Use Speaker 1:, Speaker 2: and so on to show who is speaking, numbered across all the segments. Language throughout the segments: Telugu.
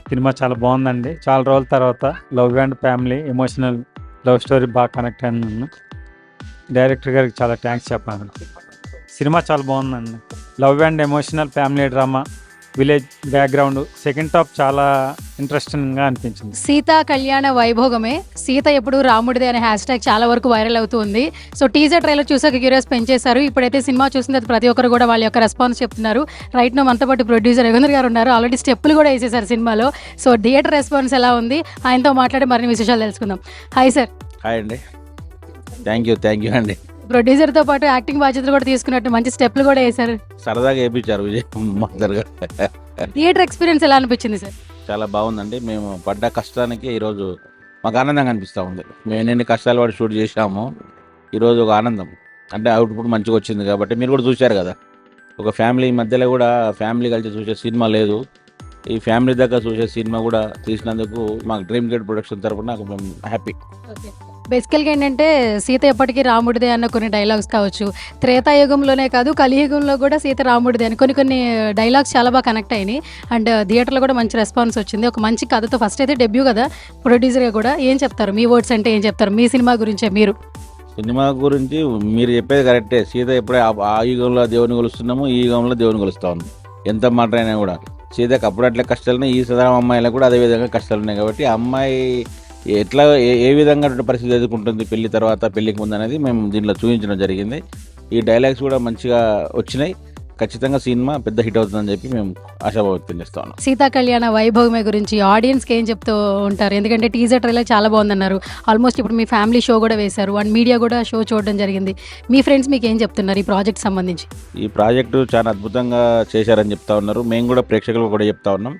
Speaker 1: సినిమా చాలా బాగుందండి. చాలా రోజుల తర్వాత love and family emotional love story బాగా కనెక్ట్ అయ్యాను నేను. డైరెక్టర్ గారికి చాలా థ్యాంక్స్ చెప్పాను. సినిమా చాలా బాగుందండి. Love and emotional family drama, village background, second half చాలా ఇంట్రెస్టింగ్గా అనిపించింది.
Speaker 2: సీతా కళ్యాణ వైభోగమే, సీత ఎప్పుడు రాముడిదే అనే హ్యాష్ ట్యాగ్ చాలా వరకు వైరల్ అవుతూ ఉంది. సో టీజర్ ట్రైలర్ చూసాక క్యూరియస్ పెంచేశారు. ఇప్పుడైతే సినిమా చూసిన తర్వాత ప్రతి ఒక్కరు కూడా వాళ్ళ యొక్క రెస్పాన్స్ చెప్తున్నారు. రైట్ నో మనతో పాటు ప్రొడ్యూసర్ యుగంధర్ గారు ఉన్నారు. ఆల్రెడీ స్టెప్పులు కూడా వేసేసారు సినిమాలో. సో థియేటర్ రెస్పాన్స్ ఎలా ఉంది, ఆయనతో మాట్లాడి మరిన్ని విశేషాలు తెలుసుకుందాం. Hi sir.
Speaker 3: హాయ్ అండి, థ్యాంక్ యూ అండి.
Speaker 2: ప్రొడ్యూసర్తో పాటు యాక్టింగ్ బాధ్యతలు కూడా తీసుకున్నట్టు మంచి స్టెప్పులు కూడా వేశారు.
Speaker 3: సరదాగా వేయించారు విజయ్ మాస్టర్ గారు.
Speaker 2: థియేటర్ ఎక్స్పీరియన్స్ ఎలా అనిపించింది సార్?
Speaker 3: చాలా బాగుందండి. మేము పడ్డ కష్టానికి ఈరోజు మాకు ఆనందంగా అనిపిస్తూ ఉంది. మేము ఎన్ని కష్టాలు పడి షూట్ చేసాము, ఈరోజు ఒక ఆనందం. అంటే అవుట్పుట్ మంచిగా వచ్చింది కాబట్టి మీరు కూడా చూశారు కదా. ఒక ఫ్యామిలీ మధ్యలో కూడా ఫ్యామిలీ కలిసి చూసే సినిమా లేదు. ఈ ఫ్యామిలీ దగ్గర చూసే సినిమా కూడా తీసినందుకు మాకు డ్రీమ్ గేట్ ప్రొడక్షన్ తరఫున మేము హ్యాపీ.
Speaker 2: బేసికల్గా ఏంటంటే సీత ఎప్పటికీ రాముడిదే అన్న కొన్ని డైలాగ్స్ కావచ్చు, త్రేతాయుగంలోనే కాదు కలియుగంలో కూడా సీత రాముడిదే అని కొన్ని డైలాగ్స్ చాలా బాగా కనెక్ట్ అయినాయి. అండ్ థియేటర్లో కూడా మంచి రెస్పాన్స్ వచ్చింది. ఒక మంచి కథతో ఫస్ట్ అయితే డెబ్యూ కదా ప్రొడ్యూసర్గా కూడా. ఏం చెప్తారు, మీ వర్డ్స్ అంటే ఏం చెప్తారు మీ సినిమా గురించే? మీరు
Speaker 3: సినిమా గురించి మీరు చెప్పేది కరెక్టే. సీత ఎప్పుడే ఆ యుగంలో దేవుని కొలుస్తున్నాము, ఈ యుగంలో దేవుని కొలుస్తూ ఉంది. ఎంత మాట అయినా కూడా సీతకు అప్పుడు అట్లా కష్టాలున్నాయి, ఈ సదరం అమ్మాయిలకు కూడా అదే విధంగా కష్టాలు ఉన్నాయి. కాబట్టి ఆ అమ్మాయి ఎట్లా ఏ విధంగా పరిస్థితి ఎదుర్కొంటుంది పెళ్లి తర్వాత, పెళ్లికి ముందు అనేది మేము దీంట్లో చూపించడం జరిగింది. ఈ డైలాగ్స్ కూడా మంచిగా వచ్చినాయి. ఖచ్చితంగా సినిమా పెద్ద హిట్ అవుతుందని చెప్పి మేము ఆశాభావం వ్యక్తం చేస్తా ఉన్నాం.
Speaker 2: సీతా కళ్యాణ వైభవమే గురించి ఆడియన్స్కి ఏం చెప్తూ ఉంటారు? ఎందుకంటే టీజర్ ట్రైలర్ చాలా బాగుందన్నారు. ఆల్మోస్ట్ ఇప్పుడు మీ ఫ్యామిలీ షో కూడా వేశారు అండ్ మీడియా కూడా షో చూడడం జరిగింది. మీ ఫ్రెండ్స్ మీకు ఏం చెప్తున్నారు ఈ ప్రాజెక్ట్ సంబంధించి?
Speaker 3: ఈ ప్రాజెక్టు చాలా అద్భుతంగా చేశారని చెప్తా ఉన్నారు. మేము కూడా ప్రేక్షకులకు కూడా చెప్తా ఉన్నాం.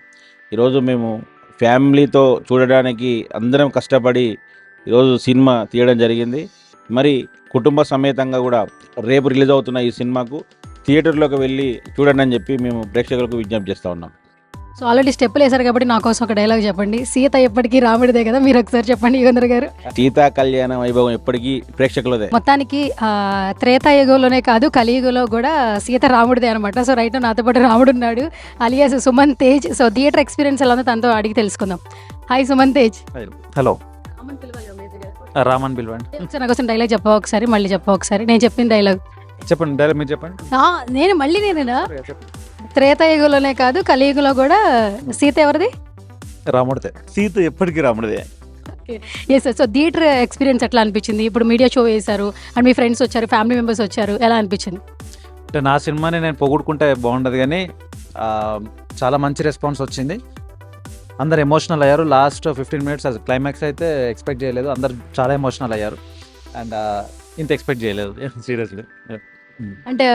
Speaker 3: ఈరోజు మేము ఫ్యామిలీతో చూడడానికి అందరం కష్టపడి ఈరోజు సినిమా తీయడం జరిగింది. మరి కుటుంబ సమేతంగా కూడా రేపు రిలీజ్ అవుతున్న ఈ సినిమాకు థియేటర్లోకి వెళ్ళి చూడండి అని చెప్పి మేము ప్రేక్షకులకు విజ్ఞప్తి చేస్తూ ఉన్నాం.
Speaker 2: సో ఆల్రెడీ స్టెప్పులు వేశారు కాబట్టి నా కోసం ఒక డైలాగ్ చెప్పండి. సీత ఎప్పటికీ రాముడిదే కదా, మీరు ఒకసారి చెప్పండి యుగంధర్ గారు.
Speaker 3: సీతా కళ్యాణ వైభవం ఎప్పటికీ ప్రేక్షకులదే.
Speaker 2: మొత్తానికి త్రేతాయుగంలోనే కాదు కలియుగంలో కూడా సీత రాముడిదే అనమాట. సో రైట్ నాతో పాటు రాముడు ఉన్నాడు, alias Suman Tej. So theatre experience ఎలా ఉందో తనతో అడిగి తెలుసుకుందాం. హాయ్ సుమన్ తేజ్.
Speaker 1: హలో, రామన్ పిలవండి.
Speaker 2: నా కోసం డైలాగ్ చెప్పవా ఒకసారి, మళ్ళీ చెప్పవా ఒకసారి? నేను చెప్పిన డైలాగ్
Speaker 1: చెప్పండి. డైలాగ్ మీరు చెప్పండి.
Speaker 2: నేనేనా? త్రేతాయుగంలోనే కాదు కలియుగంలో కూడా సీత ఎవరిది?
Speaker 1: రాముడిదే. సీత ఎప్పటికీ రాముడిదే.
Speaker 2: Yes sir. So theatre experience ఎట్లా అనిపించింది? ఇప్పుడు మీడియా షో వేశారు అండ్ మీ ఫ్రెండ్స్ వచ్చారు, ఫ్యామిలీ మెంబర్స్ వచ్చారు, ఎలా అనిపించింది?
Speaker 1: అంటే నా సినిమాని నేను పొగుడుకుంటే బాగుండదు కానీ చాలా మంచి రెస్పాన్స్ వచ్చింది. అందరు ఎమోషనల్ అయ్యారు. లాస్ట్ 15 minutes క్లైమాక్స్ అయితే ఎక్స్పెక్ట్ చేయలేదు. అందరు చాలా ఎమోషనల్ అయ్యారు అండ్ ఇంత ఎక్స్పెక్ట్ చేయలేదు సీరియస్లీ.
Speaker 2: అంటే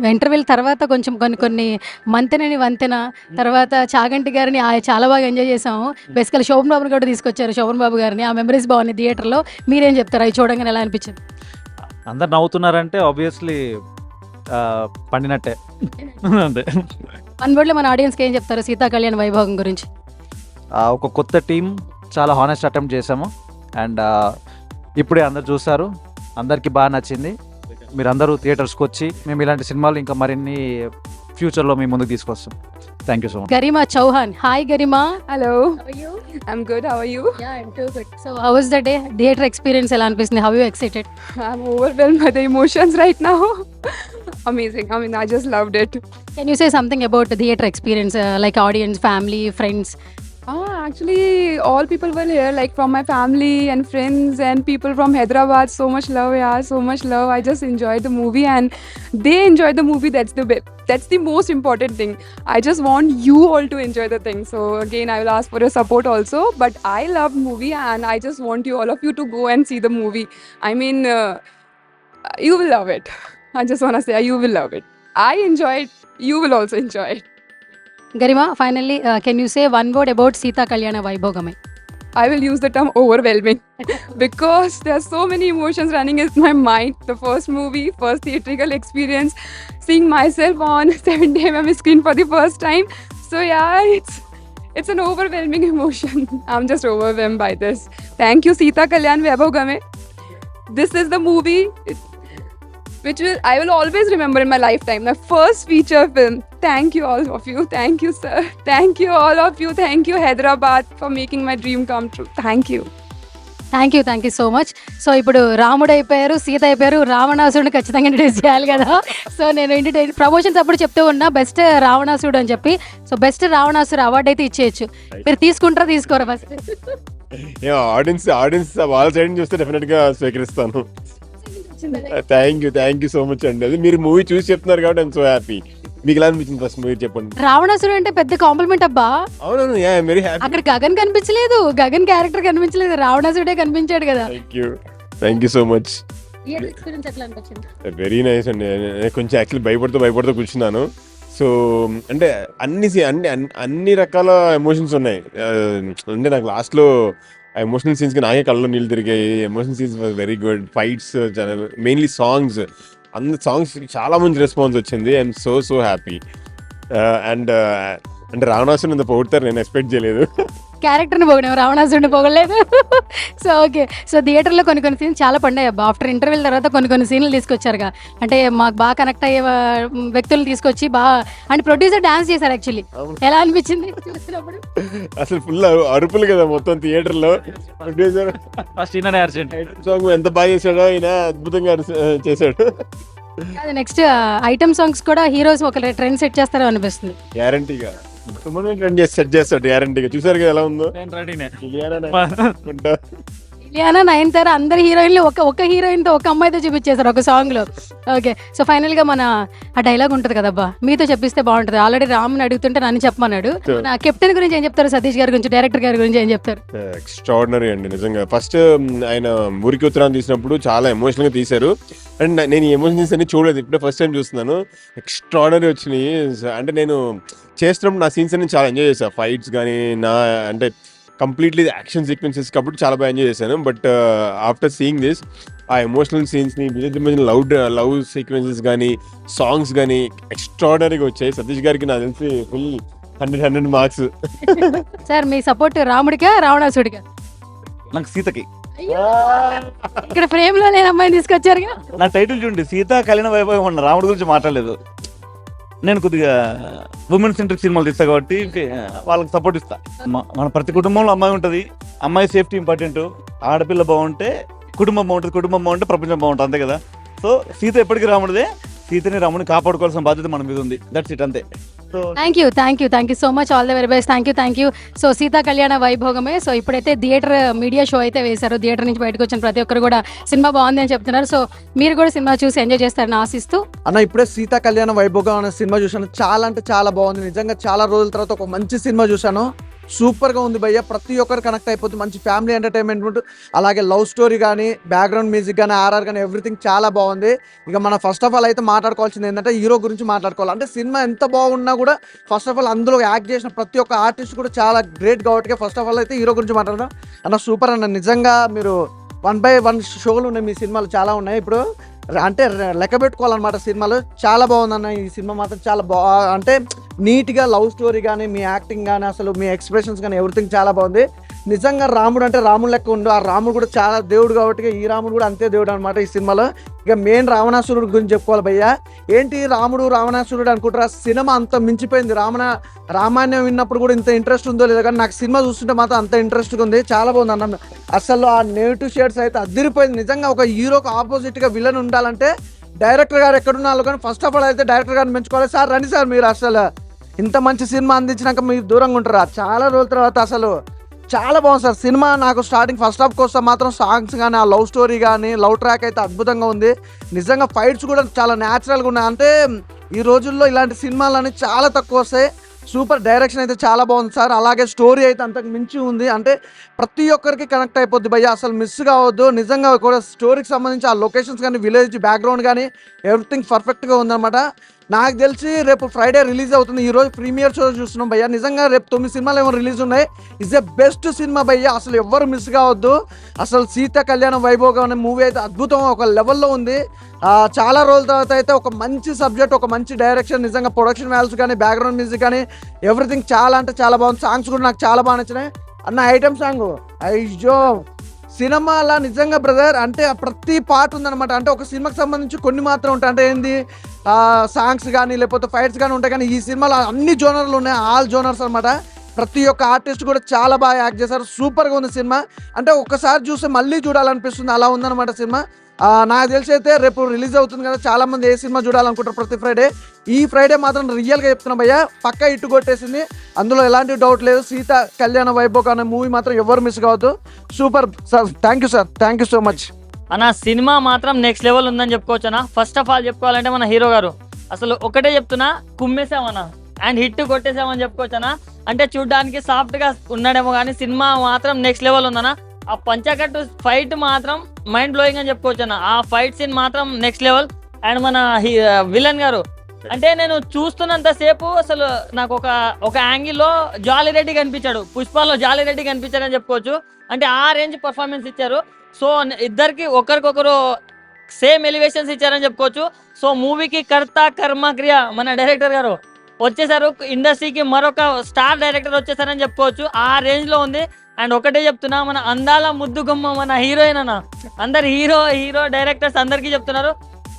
Speaker 2: ఇంటర్వ్యూల తర్వాత కొంచెం కొన్ని మంతెనని వంతెన తర్వాత చాగంటి గారిని చాలా బాగా ఎంజాయ్ చేసాము. బేసికల్ శోభన్ బాబుని కూడా తీసుకొచ్చారు, శోభన్ బాబు గారిని. ఆ మెమరీస్ బాగున్నాయి థియేటర్లో. మీరేం చెప్తారు అవి చూడంగానే ఎలా అనిపించింది?
Speaker 1: అందరు నవ్వుతున్నారంటే ఆబ్వియస్లీ పండినట్టే అంతే.
Speaker 2: వన్ వర్డ్లో మన ఆడియన్స్కి ఏం చెప్తారు సీతా కళ్యాణ వైభవం గురించి?
Speaker 1: ఒక కొత్త టీం, చాలా హానెస్ట్ అటెంప్ట్ చేసాము అండ్ ఇప్పుడే అందరు చూస్తారు, అందరికీ బాగా నచ్చింది. మీరందరూ థియేటర్స్కి వచ్చి మేము ఇలాంటి సినిమాలు ఇంకా మరిన్ని ఫ్యూచర్లో మీ ముందుకు తీసుకొస్తాం. Thank you so much.
Speaker 2: Garima Chauhan. Hi Garima.
Speaker 4: Hello. I'm good. How are you?
Speaker 2: Yeah, I'm too good. So how was the day? Theater experience ఎలా అనిపిస్తుంది? How you excited?
Speaker 4: I'm overwhelmed by the emotions right now. Amazing. I mean, I just loved it.
Speaker 2: Can you say something about the theater experience, like audience, family, friends?
Speaker 4: Actually, all people were here, like from my family and friends and people from Hyderabad. So much love, yeah, so much love. I just enjoyed the movie and they enjoyed the movie. That's the most important thing. I just want you all to enjoy the thing. So again, I will ask for your support also. But I love movie and I just want you, all of you, to go and see the movie. I mean, you will love it. I just want to say, you will love it. I enjoy it. You will also enjoy it.
Speaker 2: Garima, finally, can you say one word about Sita Kalyana Vaibhogame?
Speaker 4: I will use the term overwhelming because there are so many emotions running in my mind. The first movie, first theatrical experience, seeing myself on 70mm screen for the first time. So yeah, it's an overwhelming emotion. I'm just overwhelmed by this. Thank you, Sita Kalyan Vaibhogame. This is the movie which I will always remember in my lifetime. My first feature film. thank you all of you. Thank you, sir. Thank you all of you. Thank you, Hyderabad, for making my dream come true. Thank you.
Speaker 2: Thank you so much. So ఇప్పుడు రాముడు అయిపోయారు, సీత అయిపోయారు, రావణాసురుని ఖచ్చితంగా ఇంట్రడ్యూస్ చేయాలి కదా. సో నేను ప్రమోషన్స్ అప్పుడు చెప్తూ ఉన్నా బెస్ట్ రావణాసురుడు అని చెప్పి. సో బెస్ట్ రావణాసురు అవార్డు అయితే ఇచ్చేయచ్చు. మీరు తీసుకుంటారా తీసుకోరా ఫస్ట్?
Speaker 5: ఆడియన్స్ వాళ్ళ సైడ్ చూస్తే డెఫినెట్ గా స్వీకరిస్తాను. థ్యాంక్ యూ సో మచ్ అండి. అది మీరు మూవీ చూసి చెప్తున్నారు కాబట్టి ఐఎమ్ సో హ్యాపీ. మీకు ఎలా అనిపించింది ఫస్ట్ మూవీ చెప్పండి.
Speaker 2: రావణాసురుడు అంటే పెద్ద కాంప్లిమెంట్ అబ్బా.
Speaker 5: అవునవును, వెరీ హ్యాపీ.
Speaker 2: అక్కడ గగన్ కనిపించలేదు, గగన్ క్యారెక్టర్ కనిపించలేదు, రావణాసురుడే కనిపించాడు కదా.
Speaker 5: Thank you so much.
Speaker 2: Experience ఎట్లా అనిపించింది?
Speaker 5: వెరీ నైస్ అండి. నేను కొంచెం యాక్చువల్లీ భయపడుతూ కూర్చున్నాను. సో అంటే అన్ని రకాల ఎమోషన్స్ ఉన్నాయి. అంటే నాకు లాస్ట్లో ఆ ఎమోషనల్ సీన్స్కి నాకే కళ్ళలో నీళ్ళు తిరిగాయి. Emotional scenes was very good. Fights, mainly songs, అన్ని సాంగ్స్ చాలా మంచి రెస్పాన్స్ వచ్చింది. I'm so happy. అండ్ అంటే రావణాసురుని ఇంత పొగుడతారు నేను ఎక్స్పెక్ట్ చేయలేదు.
Speaker 2: క్యారెక్టర్ని పొగిడాం, రావణాసురుడిని పొగలేదు. So okay. సో థియేటర్లో కొన్ని సీన్స్ చాలా పండాయి అబ్బా. ఆఫ్టర్ ఇంటర్వ్యూల తర్వాత కొన్ని సీన్లు తీసుకొచ్చారుగా. అంటే మాకు బాగా కనెక్ట్ అయ్యే వ్యక్తులు తీసుకొచ్చి బాగా అంటే ప్రొడ్యూసర్ డాన్స్ చేశారు. యాక్చువల్లీ ఎలా అనిపించింది చూసినప్పుడు?
Speaker 5: అసలు ఫుల్ అరుపులు కదా మొత్తం థియేటర్లో. ప్రొడ్యూసర్ సాంగ్ ఎంత బాగా చేశాడో, ఆయన అద్భుతంగా చేశాడు.
Speaker 2: అది నెక్స్ట్ ఐటమ్ సాంగ్స్ కూడా హీరోస్ ఒక ట్రెండ్ సెట్ చేస్తారో అనిపిస్తుంది.
Speaker 5: గ్యారంటీగా ట్రెండ్ సెట్ చేస్తాడు గ్యారంటీగా. చూసారు కదా ఎలా ఉందో.
Speaker 2: ఇలియానా, నయనతార అందరు హీరోయిన్లు ఒక హీరోయిన్తో ఒక అమ్మాయితో చూపించేశారు ఒక సాంగ్లో. ఓకే. సో ఫైనల్గా మన ఆ డైలాగ్ ఉంటుంది కదబ్బా, మీతో చెప్పిస్తే బాగుంటుంది. ఆల్రెడీ రామ్ని అడుగుతుంటే నన్ను చెప్పమన్నాడు. నా కెప్టెన్ గురించి ఏం చెప్తారు? సతీష్ గారి గురించి, డైరెక్టర్ గారి గురించి ఏం చెప్తారు?
Speaker 5: ఎక్స్ట్రాడినరీ అండి నిజంగా. ఫస్ట్ ఆయన ఊరికి ఉత్తరాన్ని తీసినప్పుడు చాలా ఎమోషనల్గా తీశారు. అండ్ నేను ఈ ఎమోషన్స్ అన్ని చూడలేదు, ఇప్పుడే ఫస్ట్ టైం చూస్తున్నాను. ఎక్స్ట్రాడినరీ వచ్చినాయి. అంటే నేను చేస్తున్నప్పుడు నా సీన్స్ అన్ని చాలా ఎంజాయ్ చేశాను. ఫైట్స్ కానీ అంటే కంప్లీట్లీ యాక్షన్ సీక్వెన్సెస్ కాబట్టి చాలా బాగా ఎంజాయ్ చేశాను. బట్ ఆఫ్టర్ సీయింగ్ దిస్, ఆ ఎమోషనల్ సీన్స్ని లవ్ సీక్వెన్సెస్ కానీ సాంగ్స్ కానీ ఎక్స్ట్రాడినరీగా వచ్చాయి. సతీష్ గారికి నాకు తెలిసి ఫుల్ 100 మార్క్స్.
Speaker 2: సార్ మీ సపోర్ట్ రాముడికా రావణాసుడికా?
Speaker 6: నాకు సీతకి.
Speaker 2: ఇక్కడ ఫ్రేమ్ లో నేను అమ్మాయిని తీసుకొచ్చారుగా.
Speaker 6: నా టైటిల్ చూడండి, సీత కళ్యాణ వైభవం ఉన్న రాముడి గురించి మాట్లాడలేదు. నేను కొద్దిగా ఉమెన్ సెంట్రిక్ సినిమాలు తీస్తా కాబట్టి వాళ్ళకి సపోర్ట్ ఇస్తా. మన ప్రతి కుటుంబంలో అమ్మాయి ఉంటుంది. అమ్మాయి సేఫ్టీ ఇంపార్టెంట్. ఆడపిల్ల బాగుంటే కుటుంబం బాగుంటుంది, కుటుంబం బాగుంటే ప్రపంచం బాగుంటుంది, అంతే కదా. సో సీత ఎప్పటికీ రాముడిదే. సీతని రాముడిని కాపాడుకోవాల్సిన బాధ్యత మన మీద ఉంది. దట్స్ ఇట్, అంతే. So
Speaker 2: thank you so much. All the very best. Thank you. So Sita కళ్యాణ వైభోగమే. సో ఇప్పుడైతే థియేటర్ మీడియా షో అయితే వేశారు. థియేటర్ నుంచి బయటకు వచ్చిన ప్రతి ఒక్కరు కూడా సినిమా బాగుంది అని చెప్తున్నారు. సో మీరు కూడా సినిమా చూసి ఎంజాయ్ చేస్తారని ఆశిస్తూ
Speaker 7: అన్న, ఇప్పుడే సీతా కళ్యాణ వైభోగం అనే సినిమా చూశాను. చాలా అంటే చాలా బాగుంది నిజంగా. చాలా రోజుల తర్వాత ఒక మంచి సినిమా చూశాను. సూపర్గా ఉంది భయ్య. ప్రతి ఒక్కరు కనెక్ట్ అయిపోతుంది. మంచి ఫ్యామిలీ ఎంటర్టైన్మెంట్, అలాగే లవ్ స్టోరీ కానీ, బ్యాక్గ్రౌండ్ మ్యూజిక్ కానీ, ఆర్ఆర్ కానీ, ఎవ్రీథింగ్ చాలా బాగుంది. ఇక మన ఫస్ట్ ఆఫ్ ఆల్ అయితే మాట్లాడుకోవాల్సింది ఏంటంటే హీరో గురించి మాట్లాడుకోవాలి. అంటే సినిమా ఎంత బాగున్నా కూడా ఫస్ట్ ఆఫ్ ఆల్ అందులో యాక్ట్ చేసిన ప్రతి ఒక్క ఆర్టిస్ట్ కూడా చాలా గ్రేట్ కాబట్టి ఫస్ట్ ఆఫ్ ఆల్ అయితే హీరో గురించి మాట్లాడదాం. అన్న సూపర్ అన్న. నిజంగా మీరు 1/1 షోలు ఉన్నాయి, మీ సినిమాలు చాలా ఉన్నాయి. ఇప్పుడు అంటే లెక్క పెట్టుకోవాలన్నమాట సినిమాలు. చాలా బాగుందన్న ఈ సినిమా మాత్రం. చాలా అంటే నీట్గా లవ్ స్టోరీ కానీ, మీ యాక్టింగ్ కానీ, అసలు మీ ఎక్స్ప్రెషన్స్ కానీ ఎవ్రీథింగ్ చాలా బాగుంది. నిజంగా రాముడు అంటే రాముడు లెక్క ఉండు. ఆ రాముడు కూడా చాలా దేవుడు కాబట్టి ఈ రాముడు కూడా అంతే దేవుడు అనమాట ఈ సినిమాలో. ఇక మెయిన్ రావణాసురుడు గురించి చెప్పుకోవాలి భయ్య. ఏంటి రాముడు రావణాసురుడు అనుకుంటారా? సినిమా అంత మించిపోయింది. రామాయణం విన్నప్పుడు కూడా ఇంత ఇంట్రెస్ట్ ఉందో లేదో కానీ నాకు సినిమా చూస్తుంటే మాత్రం అంత ఇంట్రెస్ట్గా ఉంది. చాలా బాగుంది అన్న. అసలు ఆ నెగిటివ్ షేడ్స్ అయితే అదిరిపోయింది నిజంగా. ఒక హీరోకి ఆపోజిట్గా విలన్ ఉండాలంటే డైరెక్టర్ గారు ఎక్కడున్నారు కానీ ఫస్ట్ ఆఫ్ ఆల్ అయితే డైరెక్టర్ గారిని మెచ్చుకోవాలి. సార్ రండి సార్, మీరు అసలు ఇంత మంచి సినిమా అందించినాక మీరు దూరంగా ఉంటారా? చాలా రోజుల తర్వాత అసలు చాలా బాగుంది సార్ సినిమా. నాకు స్టార్టింగ్ ఫస్ట్ హాఫ్ కోసం మాత్రం సాంగ్స్ కానీ, ఆ లవ్ స్టోరీ కానీ, లవ్ ట్రాక్ అయితే అద్భుతంగా ఉంది. నిజంగా ఫైట్స్ కూడా చాలా న్యాచురల్గా ఉన్నాయి. అంటే ఈ రోజుల్లో ఇలాంటి సినిమాలు అనేవి చాలా తక్కువ వస్తాయి. సూపర్ డైరెక్షన్ అయితే చాలా బాగుంది సార్. అలాగే స్టోరీ అయితే అంతకు మించి ఉంది. అంటే ప్రతి ఒక్కరికి కనెక్ట్ అయిపోద్ది భయ్య, అసలు మిస్ కావద్దు. నిజంగా కూడా స్టోరీకి సంబంధించి ఆ లొకేషన్స్ కానీ, విలేజ్ బ్యాక్గ్రౌండ్ కానీ ఎవ్రీథింగ్ పర్ఫెక్ట్గా ఉందన్నమాట. నాకు తెలిసి రేపు ఫ్రైడే రిలీజ్ అవుతుంది. ఈరోజు ప్రీమియర్ షో చూస్తున్నాం భయ్య. నిజంగా రేపు 9 సినిమాలు ఏమో రిలీజ్ ఉన్నాయి. ఇస్ ఎ బెస్ట్ సినిమా భయ్య, అసలు ఎవ్వరు మిస్ కావద్దు. అసలు సీత కళ్యాణ వైభోగం అనే మూవీ అయితే అద్భుతం, ఒక లెవెల్లో ఉంది. చాలా రోజుల తర్వాత అయితే ఒక మంచి సబ్జెక్ట్, ఒక మంచి డైరెక్షన్, నిజంగా ప్రొడక్షన్ వాల్యూస్ కానీ, బ్యాక్గ్రౌండ్ మ్యూజిక్ కానీ ఎవ్రీథింగ్ చాలా అంటే చాలా బాగుంది. సాంగ్స్ కూడా నాకు చాలా బాగా నచ్చినాయి అన్న. ఐటమ్ సాంగ్ అయ్యో సినిమాలో నిజంగా బ్రదర్ అంటే ప్రతి పార్ట్ ఉందన్నమాట. అంటే ఒక సినిమాకి సంబంధించి కొన్ని మాత్రం ఉంటాయి. అంటే ఏంది సాంగ్స్ కానీ లేకపోతే ఫైట్స్ కానీ ఉంటాయి. కానీ ఈ సినిమాలో అన్ని జోనర్లు ఉన్నాయి, ఆల్ జోనర్స్ అనమాట. ప్రతి ఒక్క ఆర్టిస్ట్ కూడా చాలా బాగా యాక్ట్ చేశారు. సూపర్గా ఉంది సినిమా. అంటే ఒక్కసారి చూస్తే మళ్ళీ చూడాలనిపిస్తుంది, అలా ఉందన్నమాట సినిమా. నాకు తెలిసి అయితే రేపు రిలీజ్ అవుతుంది కదా, చాలా మంది ఏ సినిమా చూడాలనుకుంటారు ప్రతి ఫ్రైడే. ఈ ఫ్రైడే మాత్రం రియల్గా చెప్తున్నా భయ్యా, పక్కా ఇట్టు కొట్టేసింది, అందులో ఎలాంటి డౌట్ లేదు. సీత కళ్యాణ వైభోగం అనే మూవీ మాత్రం ఎవరు మిస్ కావద్దు. Super sir, thank you sir, thank you so much
Speaker 8: అన్న. సినిమా మాత్రం నెక్స్ట్ లెవెల్ ఉందని చెప్పుకోవచ్చు అన్న. ఫస్ట్ ఆఫ్ ఆల్ చెప్పుకోవాలంటే మన హీరో గారు అసలు ఒకటే చెప్తున్నా, కుమ్మేసామన్నా అండ్ హిట్ కొట్టేసామని చెప్పుకోవచ్చు అన్న. అంటే చూడ్డానికి సాఫ్ట్ గా ఉన్నాడేమో కానీ సినిమా మాత్రం నెక్స్ట్ లెవెల్ ఉందన్న. ఆ పంచకట్టు ఫైట్ మాత్రం మైండ్ బ్లోయింగ్ అని చెప్పుకోవచ్చు అన్న. ఆ ఫైట్ సీన్ మాత్రం నెక్స్ట్ లెవెల్. అండ్ మన విలన్ గారు అంటే నేను చూస్తున్నంత సేపు అసలు నాకు ఒక యాంగిల్లో జాలిరెడ్డి కనిపించాడు, పుష్పాలో జాలిరెడ్డి కనిపించాడు అని చెప్పుకోవచ్చు. అంటే ఆ రేంజ్ పర్ఫార్మెన్స్ ఇచ్చారు. సో ఇద్దరికి ఒకరికొకరు సేమ్ ఎలివేషన్స్ ఇచ్చారని చెప్పుకోవచ్చు. సో మూవీకి కర్త కర్మ క్రియ మన డైరెక్టర్ గారు వచ్చేసారు, ఇండస్ట్రీకి మరొక స్టార్ డైరెక్టర్ వచ్చేసారని చెప్పుకోవచ్చు. ఆ రేంజ్ లో ఉంది. అండ్ ఒకటే చెప్తున్నా, మన అందాల ముద్దుగుమ్మ మన హీరోయిన్ అన్న, అందరు హీరో డైరెక్టర్స్ అందరికీ చెప్తున్నారు,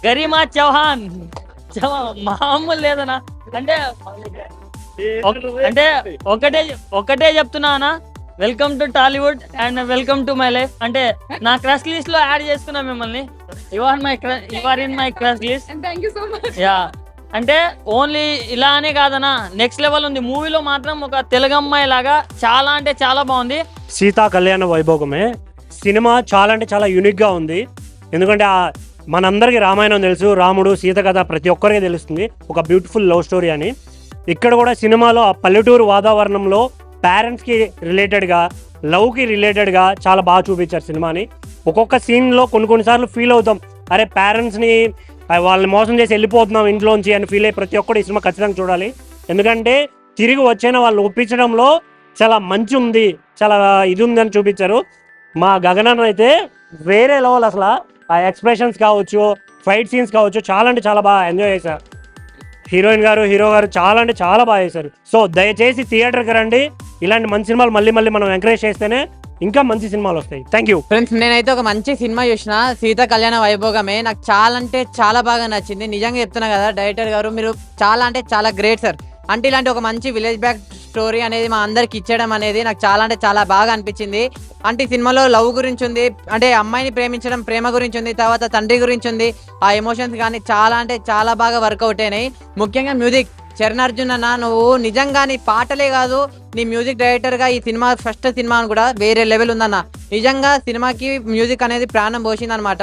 Speaker 8: గరిమా చౌహాన్ మామూలు లేదన్నా. అంటే ఒకటే చెప్తున్నా అన్న, welcome to Tollywood and welcome to my life. అంటే నా క్రష్ లిస్ట్ లో యాడ్ చేసుకున్నా మిమ్మల్ని. You are in my crush list.
Speaker 4: And thank you so much.
Speaker 8: Yeah, అంటే ఓన్లీ ఇలా అనే కాదన్నా, నెక్స్ట్ లెవెల్ ఉంది. మూవీలో మాత్రం ఒక తెలుగు అమ్మాయి లాగా చాలా అంటే చాలా బాగుంది.
Speaker 9: సీతా కళ్యాణ వైభోగమే సినిమా చాలా అంటే చాలా యూనిక్గా ఉంది. ఎందుకంటే మనందరికీ రామాయణం తెలుసు, రాముడు సీత కథ ప్రతి ఒక్కరికి తెలుస్తుంది, ఒక బ్యూటిఫుల్ లవ్ స్టోరీ అని. ఇక్కడ కూడా సినిమాలో ఆ పల్లెటూరు వాతావరణంలో పేరెంట్స్కి రిలేటెడ్గా, లవ్కి రిలేటెడ్గా చాలా బాగా చూపించారు సినిమాని. ఒక్కొక్క సీన్లో కొన్నిసార్లు ఫీల్ అవుతాం, అరే పేరెంట్స్ని వాళ్ళని మోసం చేసి వెళ్ళిపోతున్నాం ఇంట్లోంచి అని ఫీల్ అయ్యి ప్రతి ఒక్కరు ఈ సినిమా ఖచ్చితంగా చూడాలి. ఎందుకంటే తిరిగి వచ్చిన వాళ్ళు ఒప్పించడంలో చాలా మంచి ఉంది, చాలా ఇది ఉందని చూపించారు. మా గగనన్న అయితే వేరే లెవెల్. అసలు ఆ ఎక్స్ప్రెషన్స్ కావచ్చు, ఫైట్ సీన్స్ కావచ్చు, చాలా అంటే చాలా బాగా ఎంజాయ్ చేశారు. హీరోయిన్ గారు, హీరో గారు చాలా అంటే చాలా బాగా చేశారు. సో దయచేసి థియేటర్కి రండి. ఇలాంటి మంచి సినిమాలు మళ్ళీ మనం ఎంకరేజ్ చేస్తేనే ఇంకా మంచి సినిమాలు వస్తాయి. Thank you
Speaker 10: friends. నేనైతే ఒక మంచి సినిమా చూసిన, సీత కళ్యాణ వైభోగమే. నాకు చాలా అంటే చాలా బాగా నచ్చింది. నిజంగా చెప్తున్నా కదా, డైరెక్టర్ గారు మీరు చాలా అంటే చాలా గ్రేట్ సార్. అంటే ఇలాంటి ఒక మంచి విలేజ్ బ్యాక్ స్టోరీ అనేది మా అందరికి ఇచ్చేయడం అనేది నాకు చాలా అంటే చాలా బాగా అనిపించింది. అంటే ఈ సినిమాలో లవ్ గురించి ఉంది, అంటే అమ్మాయిని ప్రేమించడం, ప్రేమ గురించి ఉంది, తర్వాత తండ్రి గురించి ఉంది. ఆ ఎమోషన్స్ కానీ చాలా అంటే చాలా బాగా వర్కౌట్ అయినాయి. ముఖ్యంగా మ్యూజిక్, చరణ్ అర్జున్ అన్న, నువ్వు నిజంగా నీ పాటలే కాదు, నీ మ్యూజిక్ డైరెక్టర్గా ఈ సినిమా ఫస్ట్ సినిమా కూడా వేరే లెవెల్ ఉందన్న. నిజంగా సినిమాకి మ్యూజిక్ అనేది ప్రాణం పోసింది అనమాట.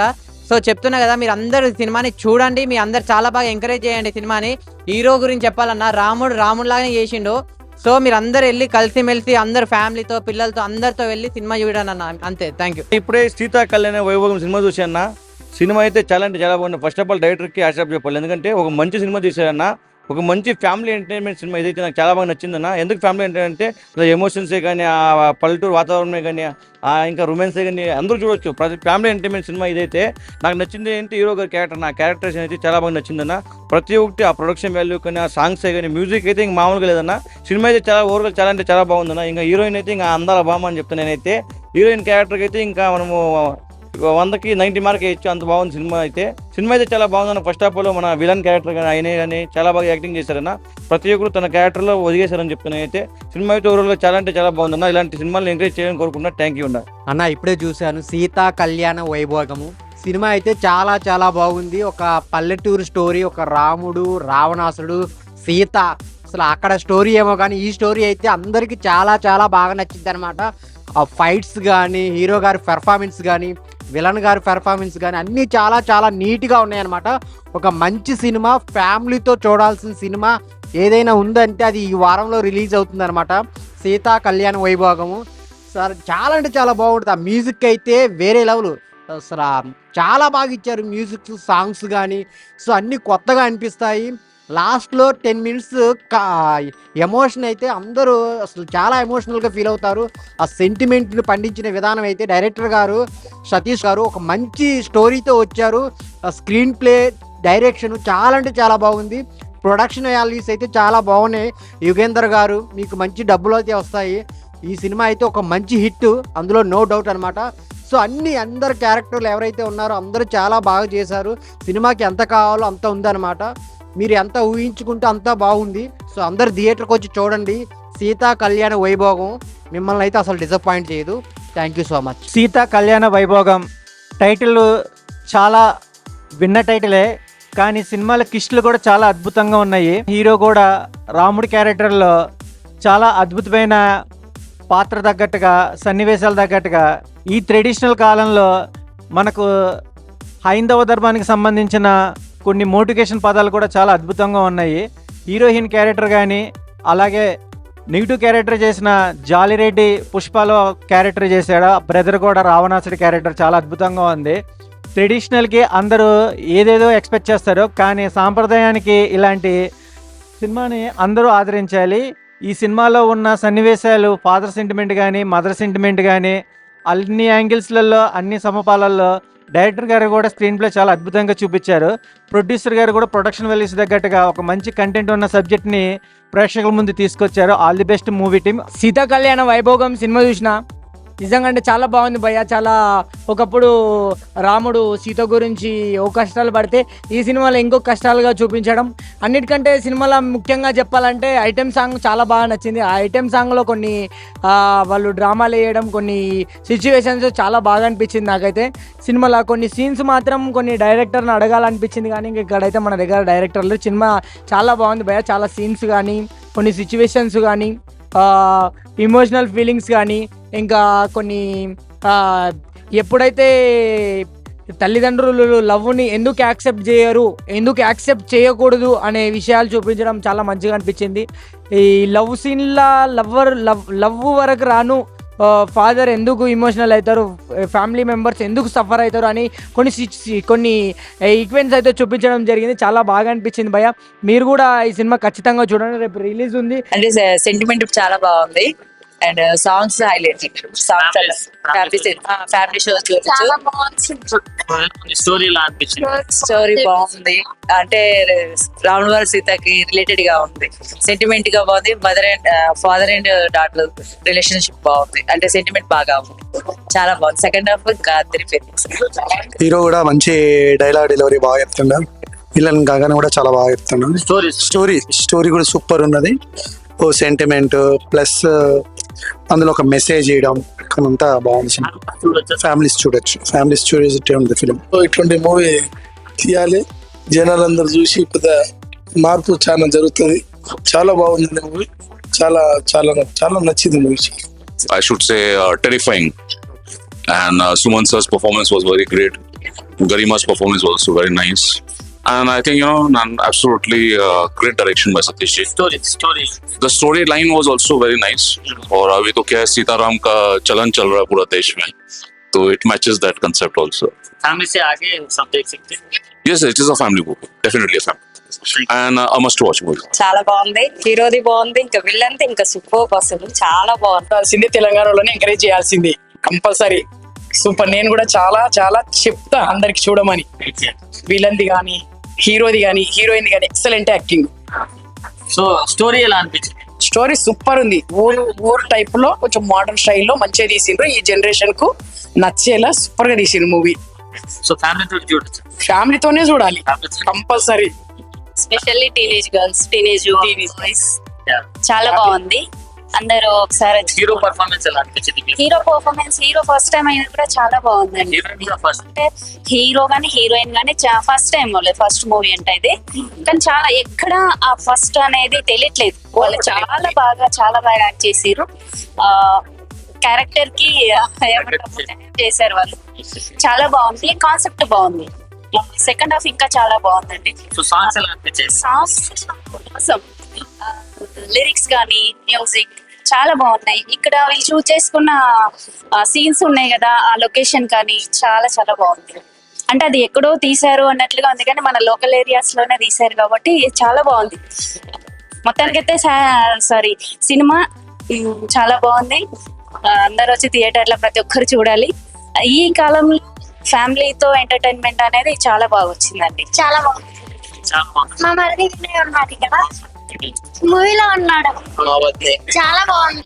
Speaker 10: సో చెప్తున్నా కదా, మీరు అందరూ సినిమాని చూడండి, మీ అందరు చాలా బాగా ఎంకరేజ్ చేయండి సినిమాని. హీరో గురించి చెప్పాలన్నా, రాముడు లాగానే చేసిండు. సో మీరు అందరు వెళ్ళి కలిసిమెలిసి అందరు ఫ్యామిలీతో, పిల్లలతో, అందరితో వెళ్ళి సినిమా చూడండి అన్న. అంతే, థ్యాంక్ యూ.
Speaker 6: ఇప్పుడే సీతా కళ్యాణ వైభోగం సినిమా చూసాన్న. సినిమా అయితే చాలా అంటే చాలా బాగుంది. ఫస్ట్ ఆఫ్ ఆల్ డైరెక్టర్కి ఆశ చెప్పాలి, ఎందుకంటే ఒక మంచి సినిమా తీశారన్న. ఒక మంచి ఫ్యామిలీ ఎంటర్టైన్మెంట్ సినిమా ఏదైతే నాకు చాలా బాగా నచ్చిందన్న. ఎందుకు ఫ్యామిలీ ఎంటర్టైన్మెంట్ అంటే ఎమోషన్సే కానీ, ఆ పల్లెటూరు వాతావరణమే కానీ, ఇంకా రొమాన్సే కానీ అందరూ చూడొచ్చు. ప్రతి ఫ్యామిలీ ఎంటర్టైన్మెంట్ సినిమా ఇదైతే. నాకు నచ్చింది ఏంటి, హీరో గారి క్యారెక్టర్, నా క్యారెక్టర్స్ అయితే చాలా బాగా నచ్చిందన్న. ప్రతి ఒక్కటి ఆ ప్రొడక్షన్ వాల్యూ కానీ, ఆ సాంగ్సే కానీ, మ్యూజిక్ అయితే ఇంకా మామూలుగా లేదన్న. సినిమా అయితే చాలా ఓవర్గా చాలా అంటే చాలా బాగుందన్న. ఇంకా హీరోయిన్ అయితే ఇంకా అందాల బామ్మ అని చెప్తాను నేనైతే. హీరోయిన్ క్యారెక్టర్కి అయితే ఇంకా మనము 100కి 90 మార్క్ వేయచ్చు, అంత బాగుంది సినిమా అయితే. సినిమా అయితే చాలా బాగుందన్న. ఫస్ట్ ఆఫ్ ఆల్ మన విలన్ క్యారెక్టర్ కానీ ఆయనే కానీ చాలా బాగా యాక్టింగ్ చేశారన్న. ప్రతి ఒక్కరు తన క్యారెక్టర్లో ఒదిగేశారని చెప్తున్నాను అయితే. సినిమా అయితే ఓవరాల్గా చాలా అంటే చాలా బాగుందన్న. ఇలాంటి సినిమాలను ఎంకరేజ్ చేయాలని కోరుకుంటున్నా. థ్యాంక్ యూ
Speaker 11: అన్న. ఇప్పుడే చూశాను సీతా కళ్యాణ వైభోగము సినిమా అయితే చాలా చాలా బాగుంది. ఒక పల్లెటూరు స్టోరీ, ఒక రాముడు, రావణాసుడు, సీత, అసలు అక్కడ స్టోరీ ఏమో కానీ ఈ స్టోరీ అయితే అందరికీ చాలా చాలా బాగా నచ్చింది అనమాట. ఆ ఫైట్స్ కానీ, హీరో గారి పెర్ఫార్మెన్స్ కానీ, విలన్ గారి పెర్ఫార్మెన్స్ కానీ అన్నీ చాలా చాలా నీట్గా ఉన్నాయన్నమాట. ఒక మంచి సినిమా, ఫ్యామిలీతో చూడాల్సిన సినిమా ఏదైనా ఉందంటే అది ఈ వారంలో రిలీజ్ అవుతుంది అనమాట. సీతా కళ్యాణ వైభోగము సార్ చాలా అంటే చాలా బాగుంటుంది. ఆ మ్యూజిక్ అయితే వేరే లెవెల్, అసలు చాలా బాగా ఇచ్చారు మ్యూజిక్, సాంగ్స్ కానీ. సో అన్నీ కొత్తగా అనిపిస్తాయి. లాస్ట్లో 10 minutes ఎమోషన్ అయితే అందరూ అసలు చాలా ఎమోషనల్గా ఫీల్ అవుతారు. ఆ సెంటిమెంట్ని పండించిన విధానం అయితే డైరెక్టర్ గారు, సతీష్ గారు ఒక మంచి స్టోరీతో వచ్చారు. స్క్రీన్ ప్లే, డైరెక్షన్ చాలా అంటే చాలా బాగుంది. ప్రొడక్షన్ వాల్యూస్ అయితే చాలా బాగున్నాయి. యుగేందర్ గారు, మీకు మంచి డబ్బులు అయితే వస్తాయి. ఈ సినిమా అయితే ఒక మంచి హిట్, అందులో నో డౌట్ అనమాట. సో అందరు క్యారెక్టర్లు ఎవరైతే ఉన్నారో అందరూ చాలా బాగా చేశారు. సినిమాకి ఎంత కావాలో అంత ఉందన్నమాట. మీరు ఎంత ఊహించుకుంటే అంతా బాగుంది. సో అందరు థియేటర్కి వచ్చి చూడండి. సీతా కళ్యాణ వైభోగం మిమ్మల్ని అయితే అసలు డిసప్పాయింట్ చేయదు. Thank you so much.
Speaker 12: Sita కళ్యాణ వైభోగం టైటిల్ చాలా విన్న టైటిలే, కానీ సినిమాల కిస్టులు కూడా చాలా అద్భుతంగా ఉన్నాయి. హీరో కూడా రాముడి క్యారెక్టర్లో చాలా అద్భుతమైన పాత్ర తగ్గట్టుగా, సన్నివేశాలు తగ్గట్టుగా ఈ ట్రెడిషనల్ కాలంలో మనకు హైందవ ధర్మానికి సంబంధించిన కొన్ని మోటివేషన్ పదాలు కూడా చాలా అద్భుతంగా ఉన్నాయి. హీరోయిన్ క్యారెక్టర్ కానీ, అలాగే నెగిటివ్ క్యారెక్టర్ చేసిన జాలిరెడ్డి పుష్పలో క్యారెక్టర్ చేశాడు. బ్రదర్ కూడా రావణాసుడి క్యారెక్టర్ చాలా అద్భుతంగా ఉంది. ట్రెడిషనల్కి అందరూ ఏదేదో ఎక్స్పెక్ట్ చేస్తారు, కానీ సాంప్రదాయానికి ఇలాంటి సినిమాని అందరూ ఆదరించాలి. ఈ సినిమాలో ఉన్న సన్నివేశాలు ఫాదర్ సెంటిమెంట్ కానీ, మదర్ సెంటిమెంట్ కానీ అన్ని యాంగిల్స్లలో, అన్ని సమపాలల్లో డైరెక్టర్ గారు కూడా స్క్రీన్ ప్లే చాలా అద్భుతంగా చూపించారు. ప్రొడ్యూసర్ గారు కూడా ప్రొడక్షన్ వాల్యూస్ తగ్గట్టుగా ఒక మంచి కంటెంట్ ఉన్న సబ్జెక్ట్ని ప్రేక్షకుల ముందు తీసుకొచ్చారు. All the best movie team.
Speaker 8: Sita కళ్యాణ వైభోగం సినిమా చూసిన నిజంగా అంటే చాలా బాగుంది భయ్య. చాలా ఒకప్పుడు రాముడు సీత గురించి ఓ కష్టాలు పడితే ఈ సినిమాలో ఇంకో కష్టాలుగా చూపించడం, అన్నిటికంటే సినిమాలో ముఖ్యంగా చెప్పాలంటే ఐటెం సాంగ్ చాలా బాగా నచ్చింది. ఆ ఐటెం సాంగ్లో కొన్ని వాళ్ళు డ్రామాలు వేయడం, కొన్ని సిచ్యువేషన్స్ చాలా బాగా అనిపించింది నాకైతే. సినిమాలో కొన్ని సీన్స్ మాత్రం కొన్ని డైరెక్టర్ని అడగాలనిపించింది, కానీ ఇక్కడైతే మన దగ్గర డైరెక్టర్లు. సినిమా చాలా బాగుంది భయ్య. చాలా సీన్స్ కానీ, కొన్ని సిచ్యువేషన్స్ కానీ, ఇమోషనల్ ఫీలింగ్స్ కానీ, ఇంకా కొన్ని ఎప్పుడైతే తల్లిదండ్రులు లవ్ని ఎందుకు యాక్సెప్ట్ చేయరు, ఎందుకు యాక్సెప్ట్ చేయకూడదు అనే విషయాలు చూపించడం చాలా మంచిగా అనిపించింది. ఈ లవ్ సీన్లా లవ్ వరకు రాను ఫాదర్ ఎందుకు ఇమోషనల్ అవుతారు, ఫ్యామిలీ మెంబర్స్ ఎందుకు సఫర్ అవుతారు అని కొన్ని ఈక్వెన్స్ అయితే చూపించడం జరిగింది. చాలా బాగా అనిపించింది భయ్య. మీరు కూడా ఈ సినిమా ఖచ్చితంగా చూడండి, రేపు రిలీజ్ ఉంది.
Speaker 13: అంటే సెంటిమెంట్ చాలా బాగుంది and songs highlight. Songs family show చూడొచ్చు. స్టోరీ బాగుంది, అంటే రావణ వారి సీతకి రిలేటెడ్ గా ఉంది. సెంటిమెంట్ గా బాగుంది. Mother and father and daughter relationship బాగుంది, అంటే సెంటిమెంట్ బాగా ఉంది. చాలా బాగుంది. సెకండ్ హాఫ్
Speaker 14: హీరో కూడా మంచి డైలాగ్ డెలివరీ బాగా చెప్తున్నాడు. విలన్ కాగానే కూడా చాలా బాగా చెప్తున్నాడు. స్టోరీ కూడా సూపర్ ఉన్నది. ఓ సెంటిమెంట్ ప్లస్ అందులో ఒక మెసేజ్ ఇవ్వడం అంతా బాగుంది. ఫ్యామిలీస్ చూడొచ్చు ఉంది ఫిలిం.
Speaker 15: ఇటువంటి మూవీ తీయాలి, జనాలందరూ చూసి పెద్ద మార్పు చాలా జరుగుతుంది. చాలా బాగుంది మూవీ. చాలా చాలా చాలా నచ్చింది movie.
Speaker 16: I should say terrifying, and Suman sir's performance was very great. Garima's performance was also very nice. And I think, absolutely great direction by Satish ji. Story. The storyline was also very nice. और अभी तो क्या है, सीताराम का चलन चल रहा है पूरा देश में, तो it matches that concept also.
Speaker 8: Family से आगे सब देख सकते हैं.
Speaker 16: Yes, it is a family movie, definitely a family, and a must-watch movie.
Speaker 13: చాలా బాగుంది. హీరోది బాగుంది, ఇంకా విలన్ ఇంకా సూపర్ అసలు చాలా బాగుంది.
Speaker 8: సింధీ తెలంగాణలోనే ఎంకరేజ్ చేయాల్సింది కంపల్సరీ. సూపర్. నేను కూడా చాలా చాలా చెప్తా అందరికి చూడమని. విలన్ది కానీ, హీరోది కానీ, హీరోయిన్ కానీ ఎక్సలెంట్ యాక్టింగ్.
Speaker 17: సో స్టోరీ ఎలా అనిపించింది?
Speaker 8: స్టోరీ సూపర్ ఉంది. ఊరు టైప్ లో కొంచెం మోడర్న్ స్టైల్లో మంచిగా తీసిండ్రు. ఈ జనరేషన్ కు నచ్చేలా సూపర్ గా తీసిండ్రు మూవీ.
Speaker 17: సో ఫ్యామిలీతో చూడొచ్చు.
Speaker 8: ఫ్యామిలీతోనే చూడాలి compulsory.
Speaker 13: Specially teenage girls, teenage boys చాలా బాగుంది. అందరూ ఒకసారి
Speaker 17: హీరో పర్ఫార్మెన్స్ ఎలా అనిపించింది?
Speaker 13: హీరో ఫస్ట్ టైం అయినా కూడా చాలా బాగుందండి. అంటే హీరో గానీ హీరోయిన్ గానీ ఫస్ట్ టైం ఫస్ట్ మూవీ అంటే ఇది, కానీ చాలా ఎక్కడ ఆ ఫస్ట్ అనేది తెలియట్లేదు. వాళ్ళు చాలా బాగా యాక్ట్ చేసారు. క్యారెక్టర్ కి చేశారు వాళ్ళు. చాలా బాగుంది. కాన్సెప్ట్ బాగుంది. సెకండ్ హాఫ్ ఇంకా చాలా బాగుందండి.
Speaker 17: సాంగ్స్ ఎలా అనిపించాయి?
Speaker 13: సాంగ్స్, లిరిక్స్ కానీ, మ్యూజిక్ చాలా బాగున్నాయి. ఇక్కడ వీళ్ళు చూస్ చేసుకున్న సీన్స్ ఉన్నాయి కదా, ఆ లొకేషన్ కానీ చాలా చాలా బాగుంది. అంటే అది ఎక్కడో తీశారు అన్నట్లుగా ఉంది, కానీ మన లోకల్ ఏరియాస్ లోనే తీశారు కాబట్టి చాలా బాగుంది. మొత్తానికైతే సినిమా చాలా బాగుంది. అందరూ వచ్చి థియేటర్లో ప్రతి ఒక్కరు చూడాలి. ఈ కాలంలో ఫ్యామిలీతో ఎంటర్టైన్మెంట్ అనేది చాలా బాగా వచ్చిందండి. చాలా బాగుంది. మా మరిది ఉన్నాడు కదా, మూవీలో ఉన్నాడు. చాలా బాగుంది.